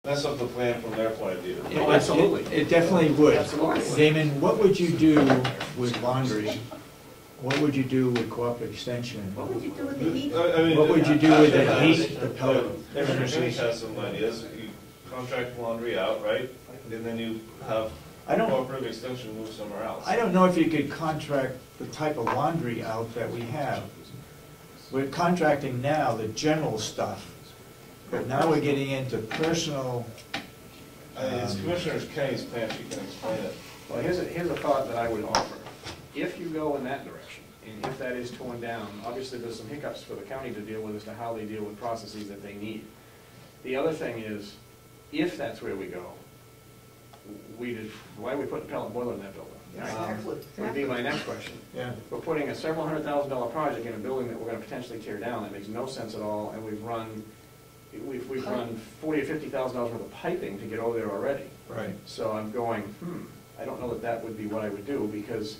mess up the plan from their point of view. Oh, absolutely. It definitely would. Absolutely. Damon, what would you do with laundry? What would you do with cooperative extension? What would you do with the heat? What would you do with the heat, the pellet? Everybody has some ideas. You contract laundry out, right? And then you have cooperative extension move somewhere else. I don't know if you could contract the type of laundry out that we have. We're contracting now the general stuff, but now we're getting into personal. It's Commissioner Kenny's plan, she can explain it. Well, here's a thought that I would offer. If you go in that direction, and if that is torn down, obviously there's some hiccups for the county to deal with as to how they deal with processes that they need. The other thing is, if that's where we go, why are we putting a pellet boiler in that building? Would be my next question. Yeah. We're putting a several $100,000 project in a building that we're going to potentially tear down. That makes no sense at all, and we've run $40,000 or $50,000 worth of piping to get over there already. Right. So I'm going, I don't know that would be what I would do, because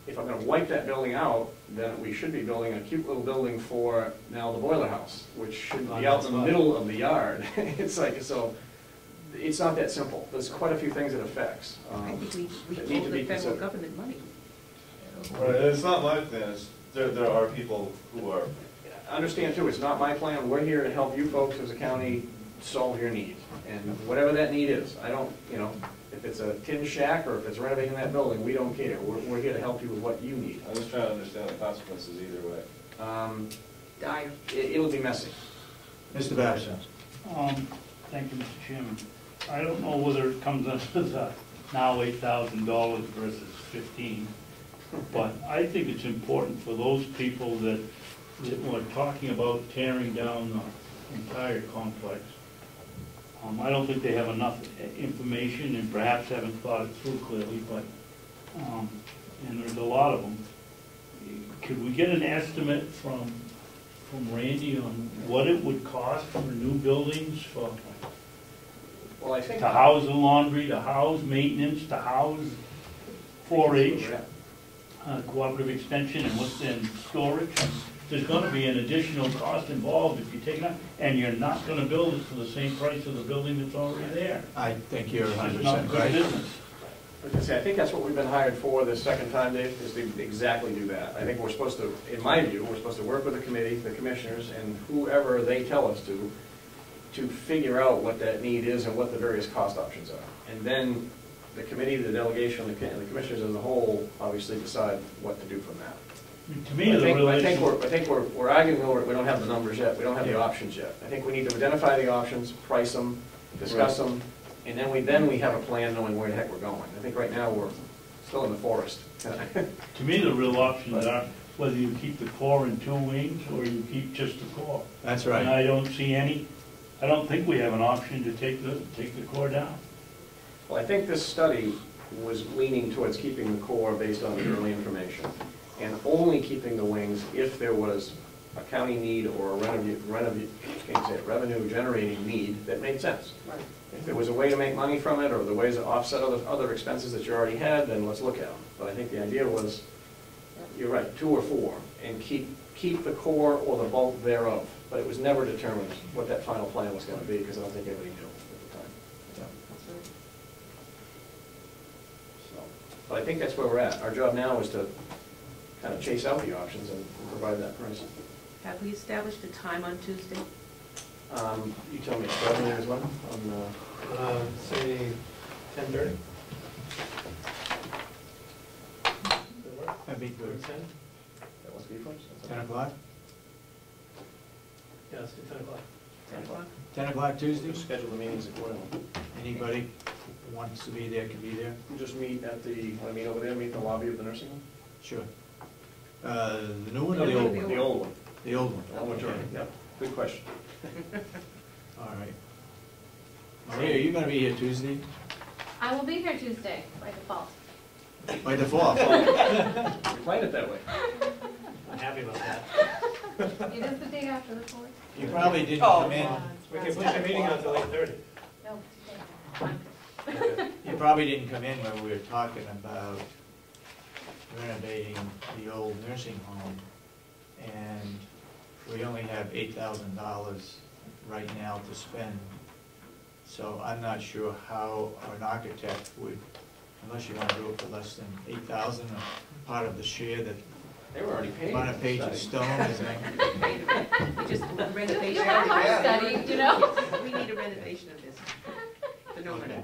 if I'm going to wipe that building out, then we should be building a cute little building for now the boiler house, which should be out in the middle of the yard. It's like, so it's not that simple. There's quite a few things it affects. I think we that should need hold to the be federal considered. government money. Right, it's not my plan, there are people who are. Understand too, it's not my plan. We're here to help you folks as a county solve your need. And whatever that need is, I don't, if it's a tin shack or if it's renovating that building, we don't care. We're here to help you with what you need. I'm just trying to understand the consequences either way. Dire. It'll be messy. Mr. Babson. Thank you, Mr. Chairman. I don't know whether it comes under the now $8,000 versus $15,000, but I think it's important for those people that were talking about tearing down the entire complex. I don't think they have enough information and perhaps haven't thought it through clearly, but, and there's a lot of them. Could we get an estimate from Randy on what it would cost for new buildings, for Well, I think to house the laundry, to house maintenance, to house 4-H, cooperative extension, and what's in storage? There's going to be an additional cost involved if you take it out, and you're not going to build it for the same price of the building that's already there. I think you're It's 100% not good right. business. I think that's what we've been hired for this second time, Dave, is to exactly do that. I think we're supposed to, in my view, we're supposed to work with the committee, the commissioners, and whoever they tell us to figure out what that need is and what the various cost options are. And then the committee, the delegation, and the commissioners as a whole obviously decide what to do from that. To me, the real I think we're arguing over it. We don't have the numbers yet. We don't have the options yet. I think we need to identify the options, price them, discuss them, and then we have a plan knowing where the heck we're going. I think right now we're still in the forest. To me, the real options are whether you keep the core in 2 wings or you keep just the core. That's right. And I don't see any. I don't think we have an option to take the core down. Well, I think this study was leaning towards keeping the core based on the early information, and only keeping the wings if there was a county need or a revenue generating need that made sense. Right. If there was a way to make money from it, or the ways to offset other expenses that you already had, then let's look at them. But I think the idea was, you're right, 2 or 4, and keep the core or the bulk thereof. But it was never determined what that final plan was going to be, because I don't think anybody knew at the time. So, but I think that's where we're at. Our job now is to kind of chase out the options and provide that price. Have we established a time on Tuesday? You tell me, revenue as well? Say 10:30. That'd be good. 10? That must be first. 10 o'clock? Yeah, let's do 10 o'clock. 10 o'clock. 10 o'clock Tuesday? We'll schedule the meetings accordingly. Anybody who wants to be there can be there? We'll just meet at the, when I meet over there, meet in the lobby of the nursing home? Sure. The new one or the old one? The old one. The old one. That one, Okay. yep. Good question. All right. Maria, are you going to be here Tuesday? I will be here Tuesday by default. By default? You're playing it that way. I'm happy about that. It is the day after the 4th. You probably didn't come in. We can push the meeting on until 8:30. No, today. You probably didn't come in when we were talking about renovating the old nursing home, and we only have $8,000 right now to spend. So I'm not sure how an architect would, unless you want to do it for less than 8,000, part of the share that They were already paid. on a page of stone, isn't it? Just renovation. You have hard study, you know? We need a renovation of this, for no money.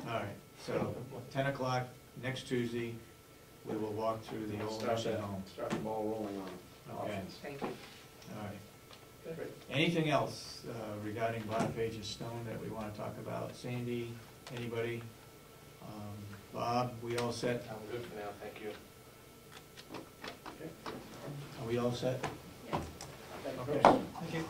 All right, so 10 o'clock next Tuesday, we will walk through the old nursing home. Start the ball rolling on Okay. options. Thank you. All right. Great. Anything else regarding bottom page of stone that we want to talk about? Sandy, anybody? Bob, we all set? I'm good for now, thank you. Are we all set? Yes. Okay. Thank you.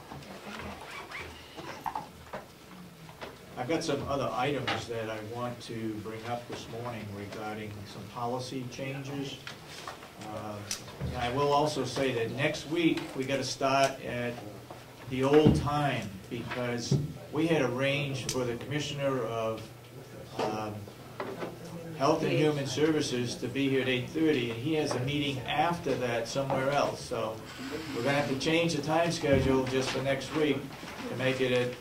I've got some other items that I want to bring up this morning regarding some policy changes. I will also say that next week, we got to start at the old time, because we had arranged for the Commissioner of Health and Human Services to be here at 8:30, and he has a meeting after that somewhere else. So we're gonna have to change the time schedule just for next week to make it at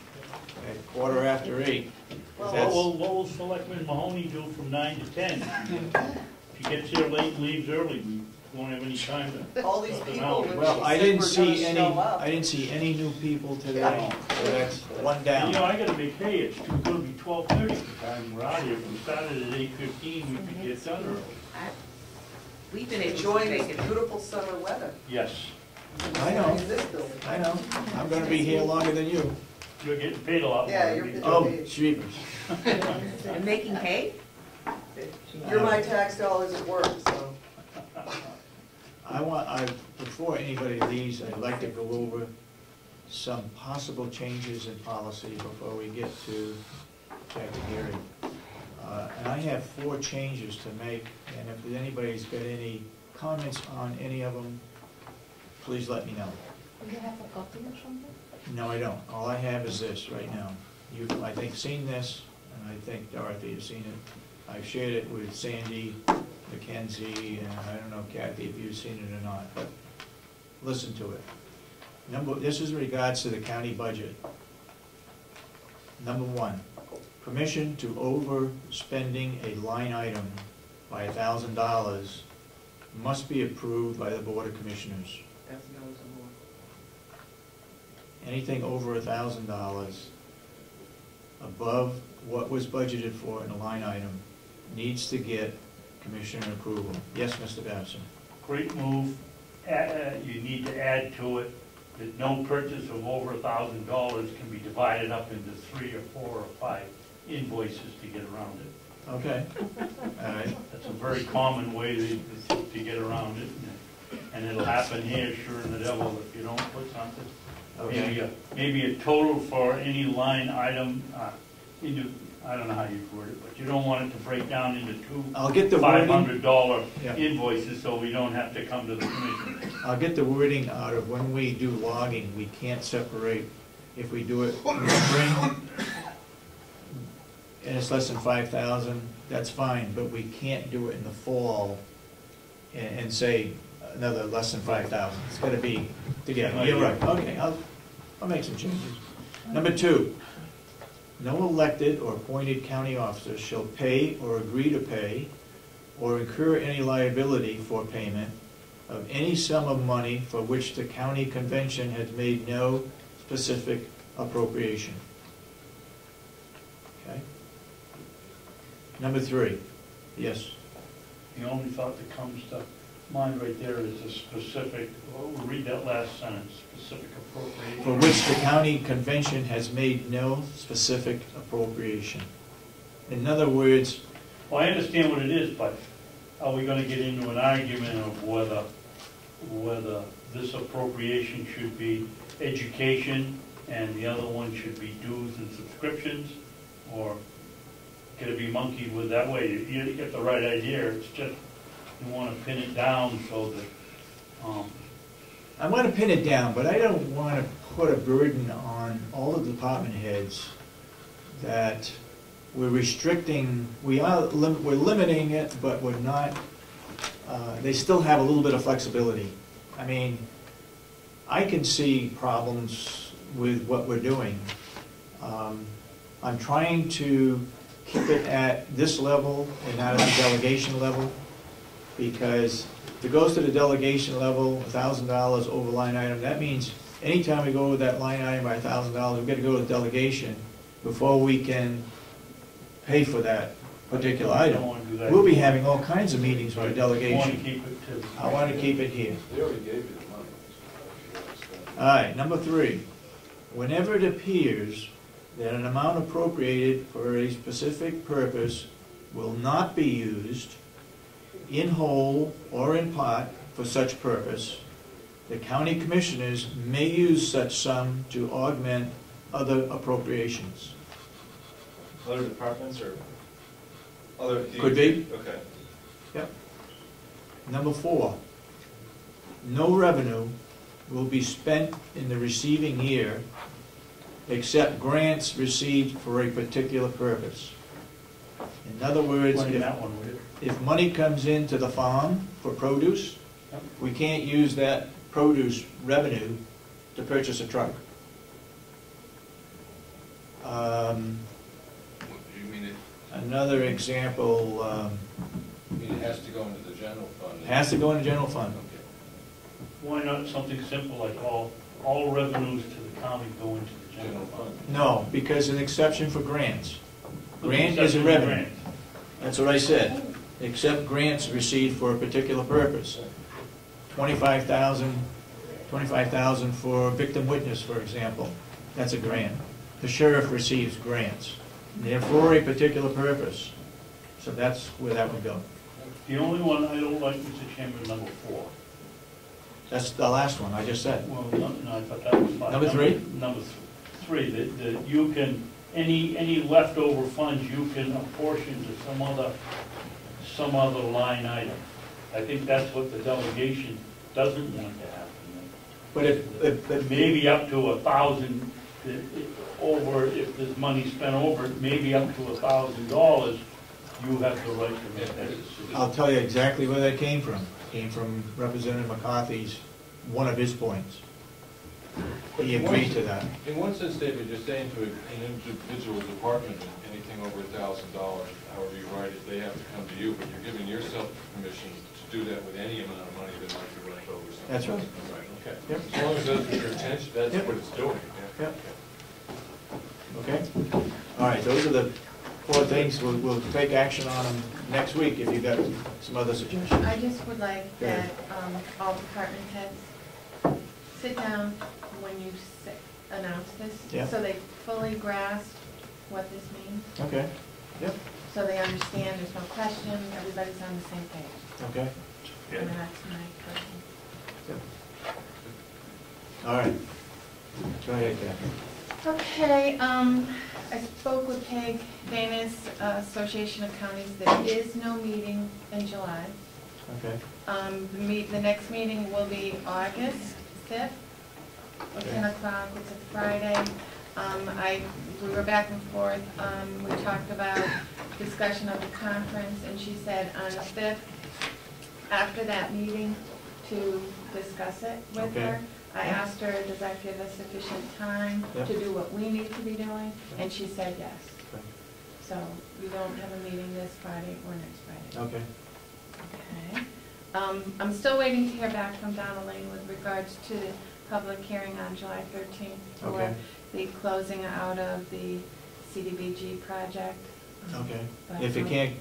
8:15. What will Selectman Mahoney do from 9 to 10? If he gets here late and leaves early, we won't have any time to. All these people, when Well, she I said didn't we're see gonna any, show up. I didn't see any new people today, so that's one You down. know, I gotta make hay, it's gonna be 12:30 by the time we're out here. If we started at 8:15, we could get done early. We've been able to Enjoying make this it. beautiful summer weather. Yes, I know. In this building. I know, I'm gonna be here longer than you. you're getting paid a lot more. Yeah, than you're me. getting Oh, paid. jeepers. And making hay? You're my tax dollars at work, so. Before anybody leaves, I'd like to go over some possible changes in policy before we get to Jackie Gary. And I have 4 changes to make, and if anybody's got any comments on any of them, please let me know. Do you have a copy or something? No, I don't. All I have is this right now. You've, I think, seen this, and I think Dorothy has seen it. I've shared it with Sandy, Mackenzie, and I don't know, Kathy, if you've seen it or not, but listen to it. This is in regards to the county budget. Number 1, permission to overspending a line item by $1,000 must be approved by the Board of Commissioners. $1,000 or more. Anything over $1,000 above what was budgeted for in a line item needs to get Commissioner approval. Yes, Mr. Babson? Great move. You need to add to it that no purchase of over $1,000 can be divided up into 3 or 4 or 5 invoices to get around it. Okay. All right. That's a very common way to get around it. And it'll happen here, sure in the devil, if you don't put something. Okay. Maybe a total for any line item, I don't know how you word it, but you don't want it to break down into 2 I'll get the wording. $500 Yeah. invoices, so we don't have to come to the commission. I'll get the wording out of when we do logging, we can't separate, if we do it in the spring, and it's less than 5,000, that's fine, but we can't do it in the fall and say another less than 5,000. It's gotta be together. You're right, okay, I'll make some changes. Number 2, no elected or appointed county officer shall pay or agree to pay or incur any liability for payment of any sum of money for which the county convention has made no specific appropriation. Okay? Number 3, yes. The only thought that comes to mind right there is a specific, read that last sentence, specific appropriation. For which the county convention has made no specific appropriation. In other words, Well, I understand what it is, but are we gonna get into an argument of whether this appropriation should be education and the other one should be dues and subscriptions? Or could it be monkeyed with that way? You get the right idea, it's just, you wanna pin it down so that, I want to pin it down, but I don't want to put a burden on all the department heads that we're restricting, we're limiting it, but we're not, they still have a little bit of flexibility. I mean, I can see problems with what we're doing. I'm trying to keep it at this level and not at the delegation level, because if it goes to the delegation level, $1,000 over line item, that means anytime we go over that line item by $1,000, we've got to go to the delegation before we can pay for that particular I don't item. wanna do that. We'll be having all kinds of meetings with the I wanna delegation. keep it to. I want to keep it here. They already gave you the money. All right, number 3, whenever it appears that an amount appropriated for a specific purpose will not be used in whole or in part for such purpose, the county commissioners may use such sum to augment other appropriations. Other departments or other? Could be. Okay. Yep. Number 4, no revenue will be spent in the receiving year except grants received for a particular purpose. In other words, Explain that one, would you? if money comes into the farm for produce, Yep. we can't use that produce revenue to purchase a truck. You mean Another example, it has to go into the general fund? has to go in the general fund. Okay. Why not something simple like all revenues to the county go into the general fund? No, because an exception for grants. Grant is a Exception to revenue. grants. That's what I said. Except grants received for a particular purpose. 25,000 for victim witness, for example. That's a grant. The sheriff receives grants. They're for a particular purpose. So that's where that would go. The only one I don't like, Mr. Chairman, number 4. That's the last one I just said. Well, no, I thought that was fine. Number 3? Number 3, that you can, any leftover funds you can apportion to some other line item. I think that's what the delegation doesn't want to happen. But if Maybe up to 1,000, over, if there's money spent over, it, maybe up to $1,000, you have the right to make that decision. I'll tell you exactly where that came from. Came from Representative McCarthy's, one of his points. He agreed to that. In one sense, David, you're saying to an individual department, anything over $1,000, however you write it, they have to come to you, but you're giving yourself permission to do that with any amount of money that might be left over. That's right. Right, okay. Yep. As long as that's what your intention, that's Yep. what it's doing. Yeah. Yep. Okay? All right, those are the 4 things. We'll take action on them next week if you've got some other suggestions. I just would like Go ahead. that all department heads sit down when you announce Yeah. this, so they fully grasp what this means, Okay, yep, so they understand, there's no question, everybody's on the same page. okay, And that's my question. yep. All right. Go ahead, Kathy. Okay, I spoke with Peg Danis, Association of Counties. There is no meeting in July. Okay, The next meeting will be August 5th, at 10 o'clock, it's a Friday. We were back and forth, we talked about discussion of the conference, and she said on the 5th, after that meeting, to discuss it with Okay. her. I asked her, does that give us sufficient time Yep. to do what we need to be doing? And she said yes. Okay. So we don't have a meeting this Friday or next Friday. okay, Okay. I'm still waiting to hear back from Donna Lane with regards to the public hearing on July 13th for Okay. the closing out of the CDBG project. okay. But, If it can't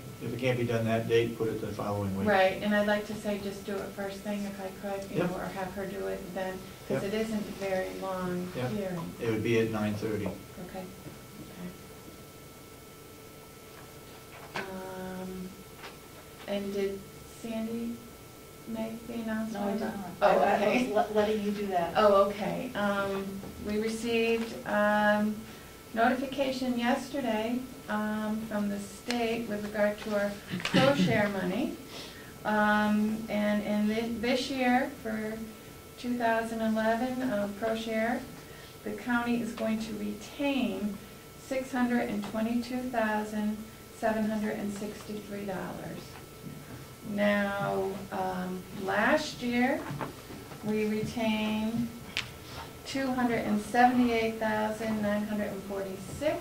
be done that date, put it the following week. Right, and I'd like to say just do it first thing if I could, you know, Yep. or have her do it then, because Yep. it isn't a very long Yep. hearing. It would be at 9:30. Okay, okay. And did Sandy make the announcement? No, I did not. Oh, I okay. was letting you do that. Oh, okay. We received notification yesterday from the state with regard to our pro-share money. And in this year, for 2011, pro-share, the county is going to retain $622,763. Now, last year, we retained $278,946.